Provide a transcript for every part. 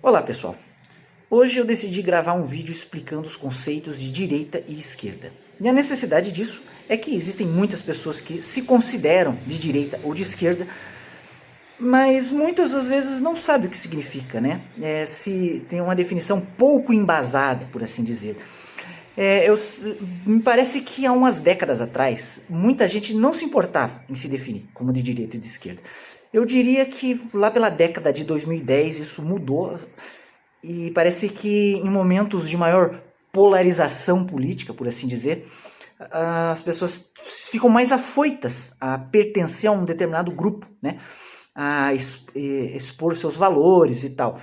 Olá pessoal, hoje eu decidi gravar um vídeo explicando os conceitos de direita e esquerda. E a necessidade disso é que existem muitas pessoas que se consideram de direita ou de esquerda, mas muitas das vezes não sabem o que significa, né? Se tem uma definição pouco embasada, por assim dizer. Me parece que há umas décadas atrás, muita gente não se importava em se definir como de direita e de esquerda. Eu diria que lá pela década de 2010 isso mudou e parece que em momentos de maior polarização política, por assim dizer, as pessoas ficam mais afoitas a pertencer a um determinado grupo, né? A expor seus valores e tal.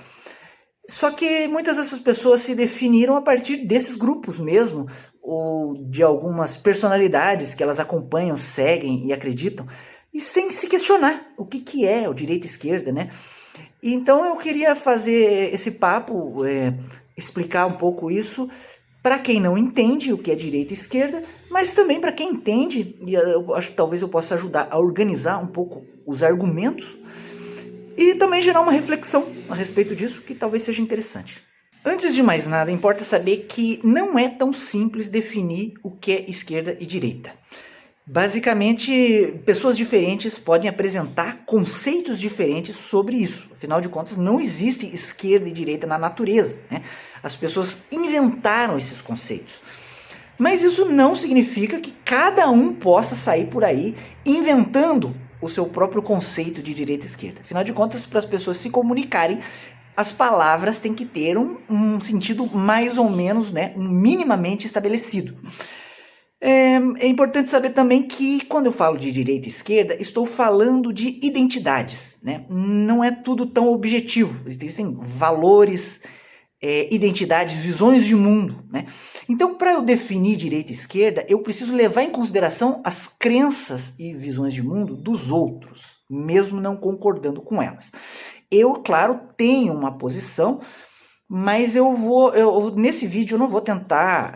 Só que muitas dessas pessoas se definiram a partir desses grupos mesmo, ou de algumas personalidades que elas acompanham, seguem e acreditam, e sem se questionar o que é o direita e esquerda, né? Então eu queria fazer esse papo, explicar um pouco isso para quem não entende o que é direita e esquerda, mas também para quem entende, e eu acho que talvez eu possa ajudar a organizar um pouco os argumentos e também gerar uma reflexão a respeito disso que talvez seja interessante. Antes de mais nada, importa saber que não é tão simples definir o que é esquerda e direita. Basicamente, pessoas diferentes podem apresentar conceitos diferentes sobre isso. Afinal de contas, não existe esquerda e direita na natureza, né? As pessoas inventaram esses conceitos. Mas isso não significa que cada um possa sair por aí inventando o seu próprio conceito de direita e esquerda. Afinal de contas, para as pessoas se comunicarem, as palavras têm que ter um sentido mais ou menos, né, minimamente estabelecido. É importante saber também que quando eu falo de direita e esquerda, estou falando de identidades, né? Não é tudo tão objetivo. Existem valores, identidades, visões de mundo, né? Então, para eu definir direita e esquerda, eu preciso levar em consideração as crenças e visões de mundo dos outros, mesmo não concordando com elas. Eu, claro, tenho uma posição, mas nesse vídeo eu não vou tentar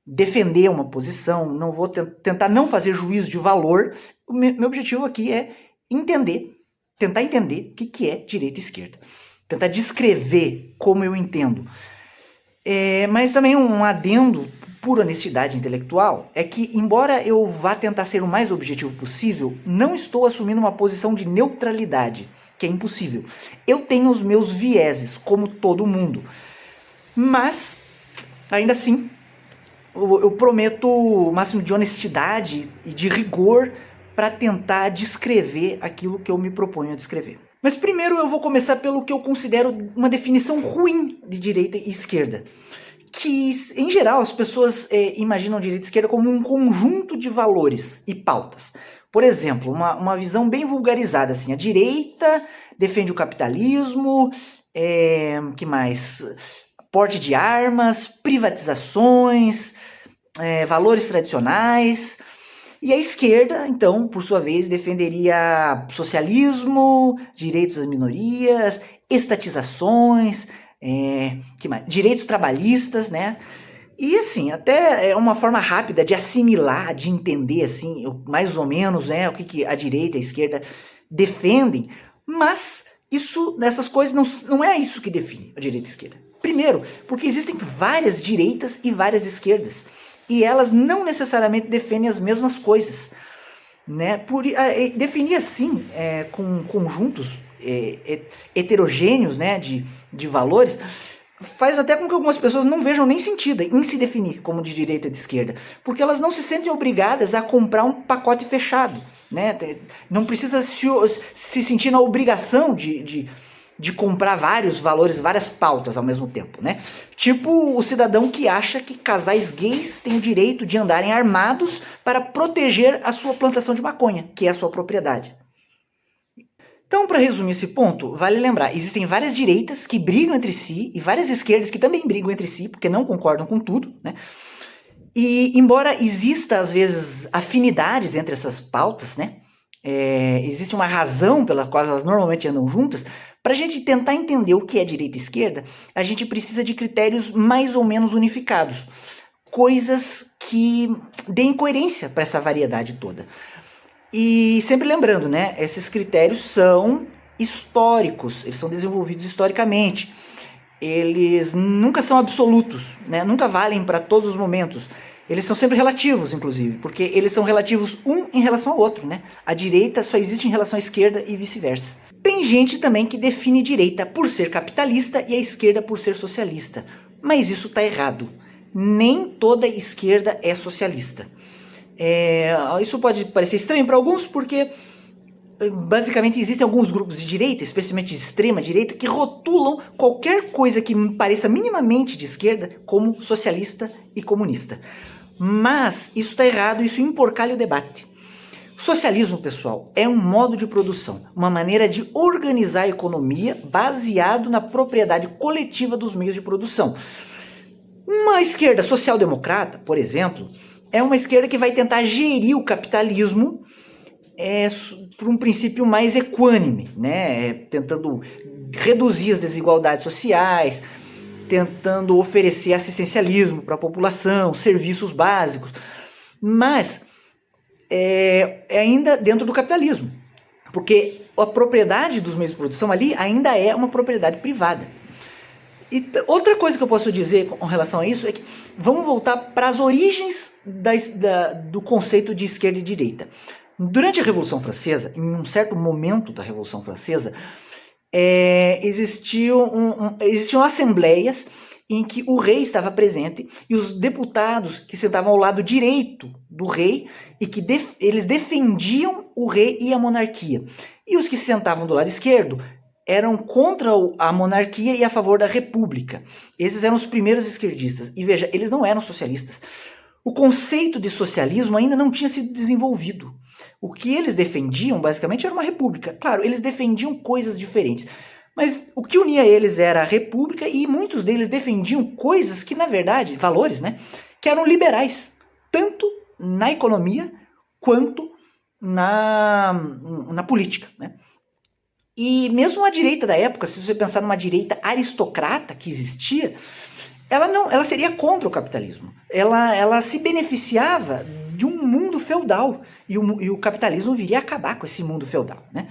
defender uma posição, não vou tentar não fazer juízo de valor. O meu objetivo aqui é tentar entender o que é direita e esquerda. Tentar descrever como eu entendo. Mas também um adendo por honestidade intelectual é que, embora eu vá tentar ser o mais objetivo possível, não estou assumindo uma posição de neutralidade, que é impossível. Eu tenho os meus vieses, como todo mundo. Mas, ainda assim, eu prometo o máximo de honestidade e de rigor para tentar descrever aquilo que eu me proponho a descrever. Mas primeiro eu vou começar pelo que eu considero uma definição ruim de direita e esquerda. Que, em geral, as pessoas imaginam direita e esquerda como um conjunto de valores e pautas. Por exemplo, uma visão bem vulgarizada, assim, a direita defende o capitalismo, que mais? Porte de armas, privatizações, valores tradicionais. E a esquerda, então, por sua vez, defenderia socialismo, direitos das minorias, estatizações, que mais? Direitos trabalhistas, né? E assim, até é uma forma rápida de assimilar, de entender assim, mais ou menos, né, o que a direita e a esquerda defendem, mas essas coisas não é isso que define a direita e a esquerda. Primeiro, porque existem várias direitas e várias esquerdas, e elas não necessariamente defendem as mesmas coisas, né? Definir assim, com conjuntos heterogêneos, né, de valores, faz até com que algumas pessoas não vejam nem sentido em se definir como de direita e de esquerda, porque elas não se sentem obrigadas a comprar um pacote fechado, né? Não precisa se sentir na obrigação de comprar vários valores, várias pautas ao mesmo tempo, né? Tipo o cidadão que acha que casais gays têm o direito de andarem armados para proteger a sua plantação de maconha, que é a sua propriedade. Então, para resumir esse ponto, vale lembrar, existem várias direitas que brigam entre si e várias esquerdas que também brigam entre si, porque não concordam com tudo, né? E embora exista, às vezes, afinidades entre essas pautas, né? Existe uma razão pela qual elas normalmente andam juntas. Para a gente tentar entender o que é direita e esquerda, a gente precisa de critérios mais ou menos unificados. Coisas que deem coerência para essa variedade toda. E sempre lembrando, né, esses critérios são históricos, eles são desenvolvidos historicamente. eles nunca são absolutos, né? Nunca valem para todos os momentos. Eles são sempre relativos, inclusive, porque eles são relativos um em relação ao outro, né? A direita só existe em relação à esquerda e vice-versa. Tem gente também que define direita por ser capitalista e a esquerda por ser socialista. Mas isso está errado. Nem toda esquerda é socialista. Isso pode parecer estranho para alguns, porque basicamente existem alguns grupos de direita, especialmente de extrema direita, que rotulam qualquer coisa que pareça minimamente de esquerda como socialista e comunista. Mas isso está errado, isso emporcalha o debate. Socialismo, pessoal, é um modo de produção, uma maneira de organizar a economia baseado na propriedade coletiva dos meios de produção. Uma esquerda social-democrata, por exemplo, é uma esquerda que vai tentar gerir o capitalismo por um princípio mais equânime, né? Tentando reduzir as desigualdades sociais, tentando oferecer assistencialismo para a população, serviços básicos, mas ainda dentro do capitalismo, porque a propriedade dos meios de produção ali ainda é uma propriedade privada. E outra coisa que eu posso dizer com relação a isso é que vamos voltar para as origens do conceito de esquerda e direita. Durante a Revolução Francesa, em um certo momento da Revolução Francesa, existiam assembleias em que o rei estava presente e os deputados que sentavam ao lado direito do rei e que eles defendiam o rei e a monarquia. E os que se sentavam do lado esquerdo eram contra a monarquia e a favor da república. Esses eram os primeiros esquerdistas. E veja, eles não eram socialistas. O conceito de socialismo ainda não tinha sido desenvolvido. O que eles defendiam, basicamente, era uma república. Claro, eles defendiam coisas diferentes. Mas o que unia eles era a república e muitos deles defendiam coisas que, na verdade, valores, né, que eram liberais, tanto na economia quanto na política, né? E mesmo a direita da época, se você pensar numa direita aristocrata que existia, ela seria contra o capitalismo. Ela se beneficiava de um mundo feudal e o capitalismo viria a acabar com esse mundo feudal, né?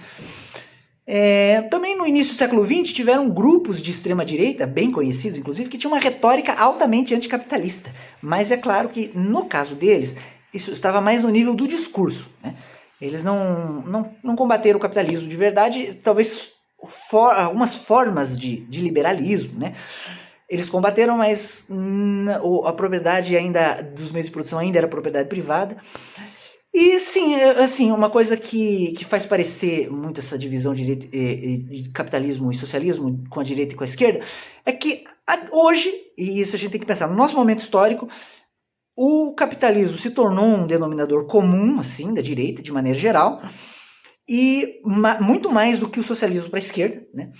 Também no início do século XX tiveram grupos de extrema direita, bem conhecidos inclusive, que tinham uma retórica altamente anticapitalista. Mas é claro que no caso deles, isso estava mais no nível do discurso, né? Eles não combateram o capitalismo de verdade, talvez algumas formas de liberalismo, né? Eles combateram, mas a propriedade ainda dos meios de produção ainda era propriedade privada. E sim, assim, uma coisa que faz parecer muito essa divisão de capitalismo e socialismo com a direita e com a esquerda é que hoje, e isso a gente tem que pensar, no nosso momento histórico, o capitalismo se tornou um denominador comum, assim, da direita, de maneira geral, e muito mais do que o socialismo para a esquerda, né?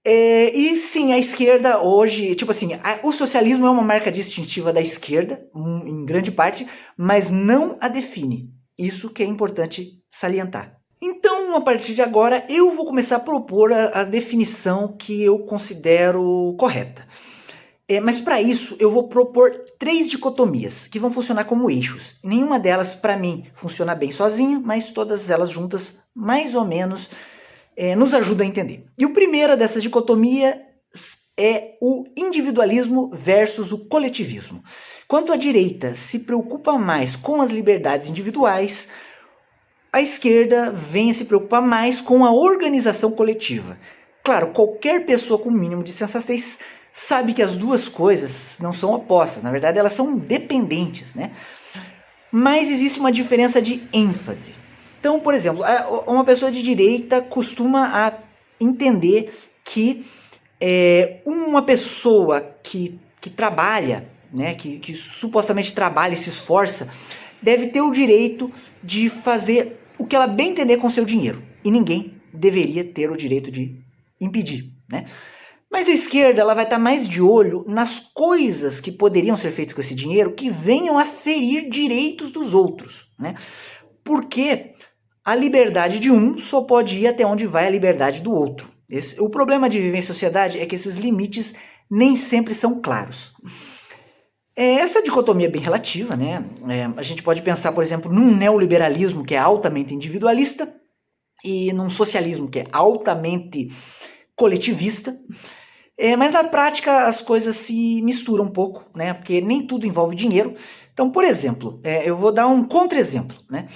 E sim, a esquerda hoje, tipo assim, o socialismo é uma marca distintiva da esquerda, em grande parte, mas não a define. Isso que é importante salientar. Então, a partir de agora, eu vou começar a propor a definição que eu considero correta. Mas para isso, eu vou propor 3 dicotomias, que vão funcionar como eixos. Nenhuma delas, para mim, funciona bem sozinha, mas todas elas juntas, mais ou menos, nos ajuda a entender. E a primeira dessas dicotomias é o individualismo versus o coletivismo. Quanto a direita se preocupa mais com as liberdades individuais, a esquerda vem a se preocupar mais com a organização coletiva. Claro, qualquer pessoa com o mínimo de sensatez sabe que as duas coisas não são opostas, na verdade elas são dependentes, né? Mas existe uma diferença de ênfase. Então, por exemplo, uma pessoa de direita costuma entender que uma pessoa que trabalha, né, que supostamente trabalha e se esforça, deve ter o direito de fazer o que ela bem entender com seu dinheiro. E ninguém deveria ter o direito de impedir, né? Mas a esquerda ela vai estar mais de olho nas coisas que poderiam ser feitas com esse dinheiro que venham a ferir direitos dos outros, né? Porque a liberdade de um só pode ir até onde vai a liberdade do outro. O problema de viver em sociedade é que esses limites nem sempre são claros. Essa dicotomia é bem relativa, né? A gente pode pensar, por exemplo, num neoliberalismo que é altamente individualista e num socialismo que é altamente coletivista. Mas na prática as coisas se misturam um pouco, né? Porque nem tudo envolve dinheiro. Então, por exemplo, eu vou dar um contra-exemplo, né?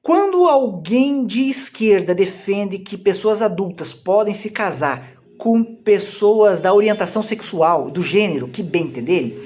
Quando alguém de esquerda defende que pessoas adultas podem se casar com pessoas da orientação sexual, do gênero, que bem entenderem,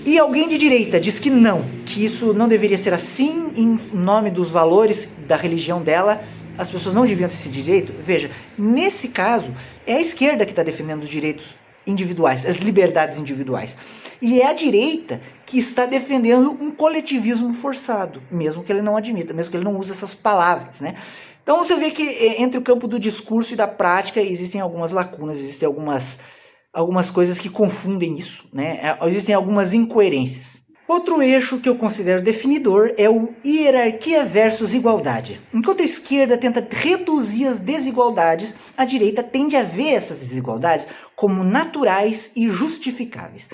e alguém de direita diz que não, que isso não deveria ser assim em nome dos valores da religião dela, as pessoas não deviam ter esse direito. Veja, nesse caso, é a esquerda que está defendendo os direitos individuais, as liberdades individuais. E é a direita que está defendendo um coletivismo forçado, mesmo que ele não admita, mesmo que ele não use essas palavras, né? Então você vê que entre o campo do discurso e da prática existem algumas lacunas, existem algumas coisas que confundem isso, né? Existem algumas incoerências. Outro eixo que eu considero definidor é o hierarquia versus igualdade. Enquanto a esquerda tenta reduzir as desigualdades, a direita tende a ver essas desigualdades como naturais e justificáveis.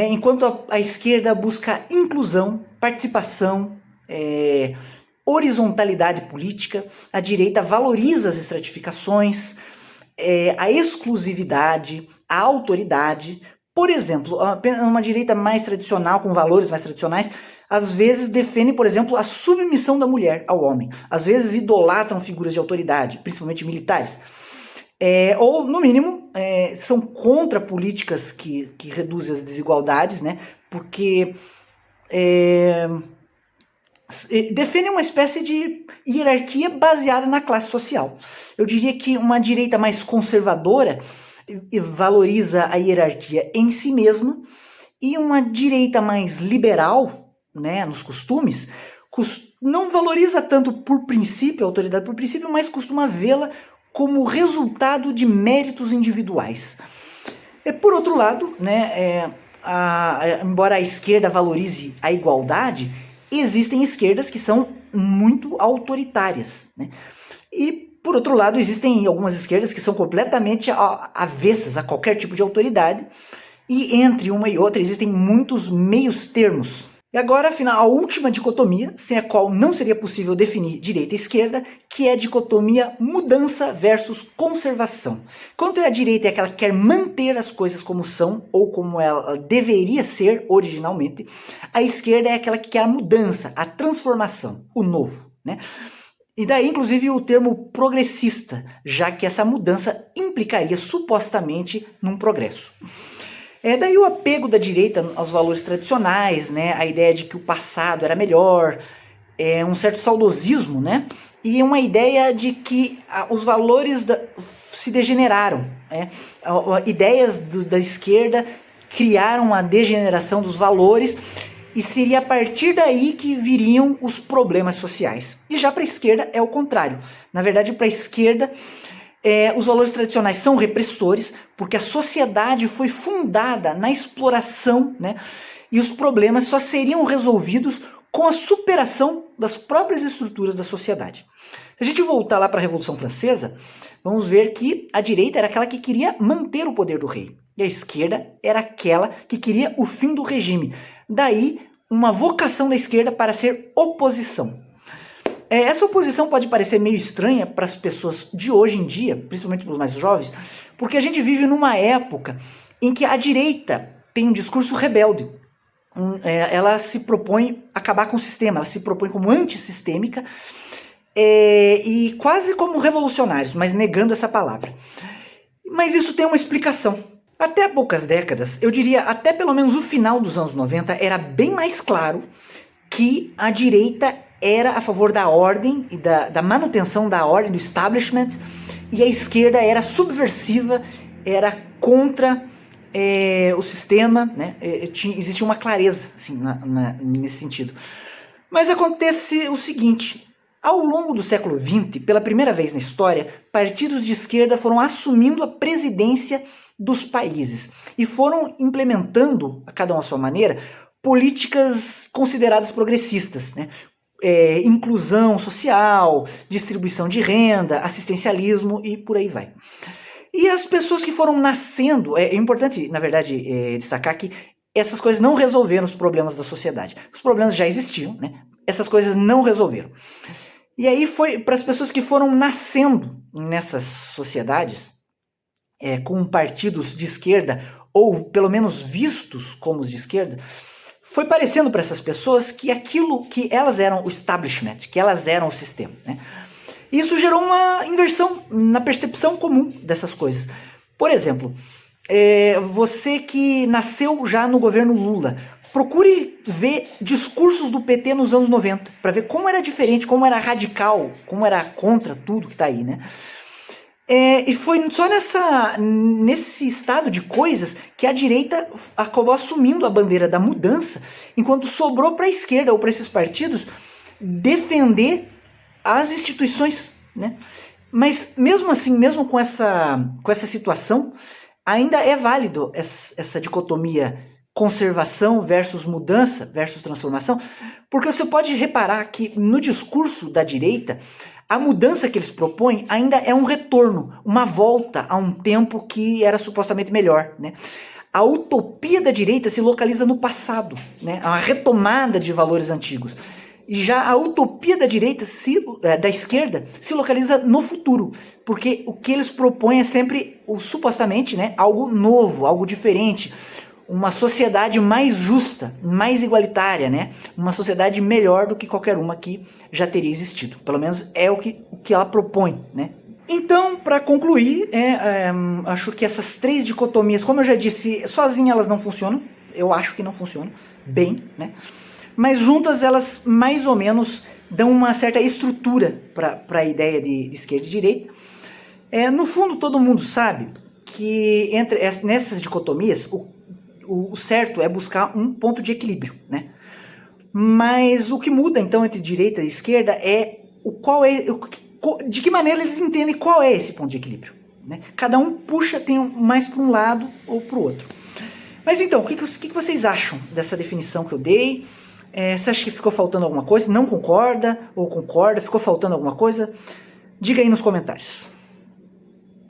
Enquanto a esquerda busca inclusão, participação, horizontalidade política, a direita valoriza as estratificações, a exclusividade, a autoridade. Por exemplo, uma direita mais tradicional, com valores mais tradicionais, às vezes defende, por exemplo, a submissão da mulher ao homem. Às vezes idolatram figuras de autoridade, principalmente militares. Ou, no mínimo, são contra políticas que reduzem as desigualdades, né? Porque defendem uma espécie de hierarquia baseada na classe social. Eu diria que uma direita mais conservadora valoriza a hierarquia em si mesma, e uma direita mais liberal, né, nos costumes, não valoriza tanto por princípio, a autoridade por princípio, mas costuma vê-la como resultado de méritos individuais. Por outro lado, né, embora a esquerda valorize a igualdade, existem esquerdas que são muito autoritárias, né? E, por outro lado, existem algumas esquerdas que são completamente avessas a qualquer tipo de autoridade, e entre uma e outra existem muitos meios termos. E agora, afinal, a última dicotomia, sem a qual não seria possível definir direita e esquerda, que é a dicotomia mudança versus conservação. Enquanto a direita é aquela que quer manter as coisas como são, ou como ela deveria ser originalmente, a esquerda é aquela que quer a mudança, a transformação, o novo, né? E daí, inclusive, o termo progressista, já que essa mudança implicaria supostamente num progresso. Daí o apego da direita aos valores tradicionais, né? A ideia de que o passado era melhor, um certo saudosismo, né? E uma ideia de que os valores se degeneraram. Ideias da esquerda criaram a degeneração dos valores, e seria a partir daí que viriam os problemas sociais. E já para a esquerda é o contrário. Na verdade, para a esquerda, os valores tradicionais são repressores, porque a sociedade foi fundada na exploração, né? E os problemas só seriam resolvidos com a superação das próprias estruturas da sociedade. Se a gente voltar lá para a Revolução Francesa, vamos ver que a direita era aquela que queria manter o poder do rei, e a esquerda era aquela que queria o fim do regime. Daí, uma vocação da esquerda para ser oposição. Essa oposição pode parecer meio estranha para as pessoas de hoje em dia, principalmente para os mais jovens, porque a gente vive numa época em que a direita tem um discurso rebelde. Ela se propõe acabar com o sistema, ela se propõe como antissistêmica, e quase como revolucionários, mas negando essa palavra. Mas isso tem uma explicação. Até há poucas décadas, eu diria até pelo menos o final dos anos 90, era bem mais claro que a direita era a favor da ordem e da manutenção da ordem, do establishment, e a esquerda era subversiva, era contra o sistema, né? Existia uma clareza assim, nesse sentido. Mas acontece o seguinte: ao longo do século XX, pela primeira vez na história, partidos de esquerda foram assumindo a presidência dos países e foram implementando, a cada uma à sua maneira, políticas consideradas progressistas, né? Inclusão social, distribuição de renda, assistencialismo e por aí vai. E as pessoas que foram nascendo, é importante, na verdade, destacar que essas coisas não resolveram os problemas da sociedade. Os problemas já existiam, né? Essas coisas não resolveram. E aí foi para as pessoas que foram nascendo nessas sociedades, com partidos de esquerda, ou pelo menos vistos como os de esquerda, foi parecendo para essas pessoas que aquilo que elas eram o establishment, que elas eram o sistema, né? Isso gerou uma inversão na percepção comum dessas coisas. Por exemplo, você que nasceu já no governo Lula, procure ver discursos do PT nos anos 90, para ver como era diferente, como era radical, como era contra tudo que está aí, né? E foi só nesse estado de coisas que a direita acabou assumindo a bandeira da mudança, enquanto sobrou para a esquerda ou para esses partidos defender as instituições, né? Mas mesmo assim, mesmo com essa situação, ainda é válido essa dicotomia conservação versus mudança versus transformação, porque você pode reparar que no discurso da direita, a mudança que eles propõem ainda é um retorno, uma volta a um tempo que era supostamente melhor, né? A utopia da direita se localiza no passado, né? A retomada de valores antigos. E já a utopia da direita, da esquerda, se localiza no futuro, porque o que eles propõem é sempre, supostamente, né, algo novo, algo diferente, uma sociedade mais justa, mais igualitária, né? Uma sociedade melhor do que qualquer uma que já teria existido. Pelo menos é o que ela propõe, né? Então, para concluir, acho que essas três dicotomias, como eu já disse, sozinhas elas não funcionam. Eu acho que não funcionam bem, né? Mas juntas elas mais ou menos dão uma certa estrutura para a ideia de esquerda e direita. No fundo, todo mundo sabe que nessas dicotomias o certo é buscar um ponto de equilíbrio, né? Mas o que muda então entre direita e esquerda é de que maneira eles entendem qual é esse ponto de equilíbrio, né? Cada um tem mais para um lado ou para o outro. Mas então, o que vocês acham dessa definição que eu dei? Você acha que ficou faltando alguma coisa? Não concorda ou concorda? Ficou faltando alguma coisa? Diga aí nos comentários.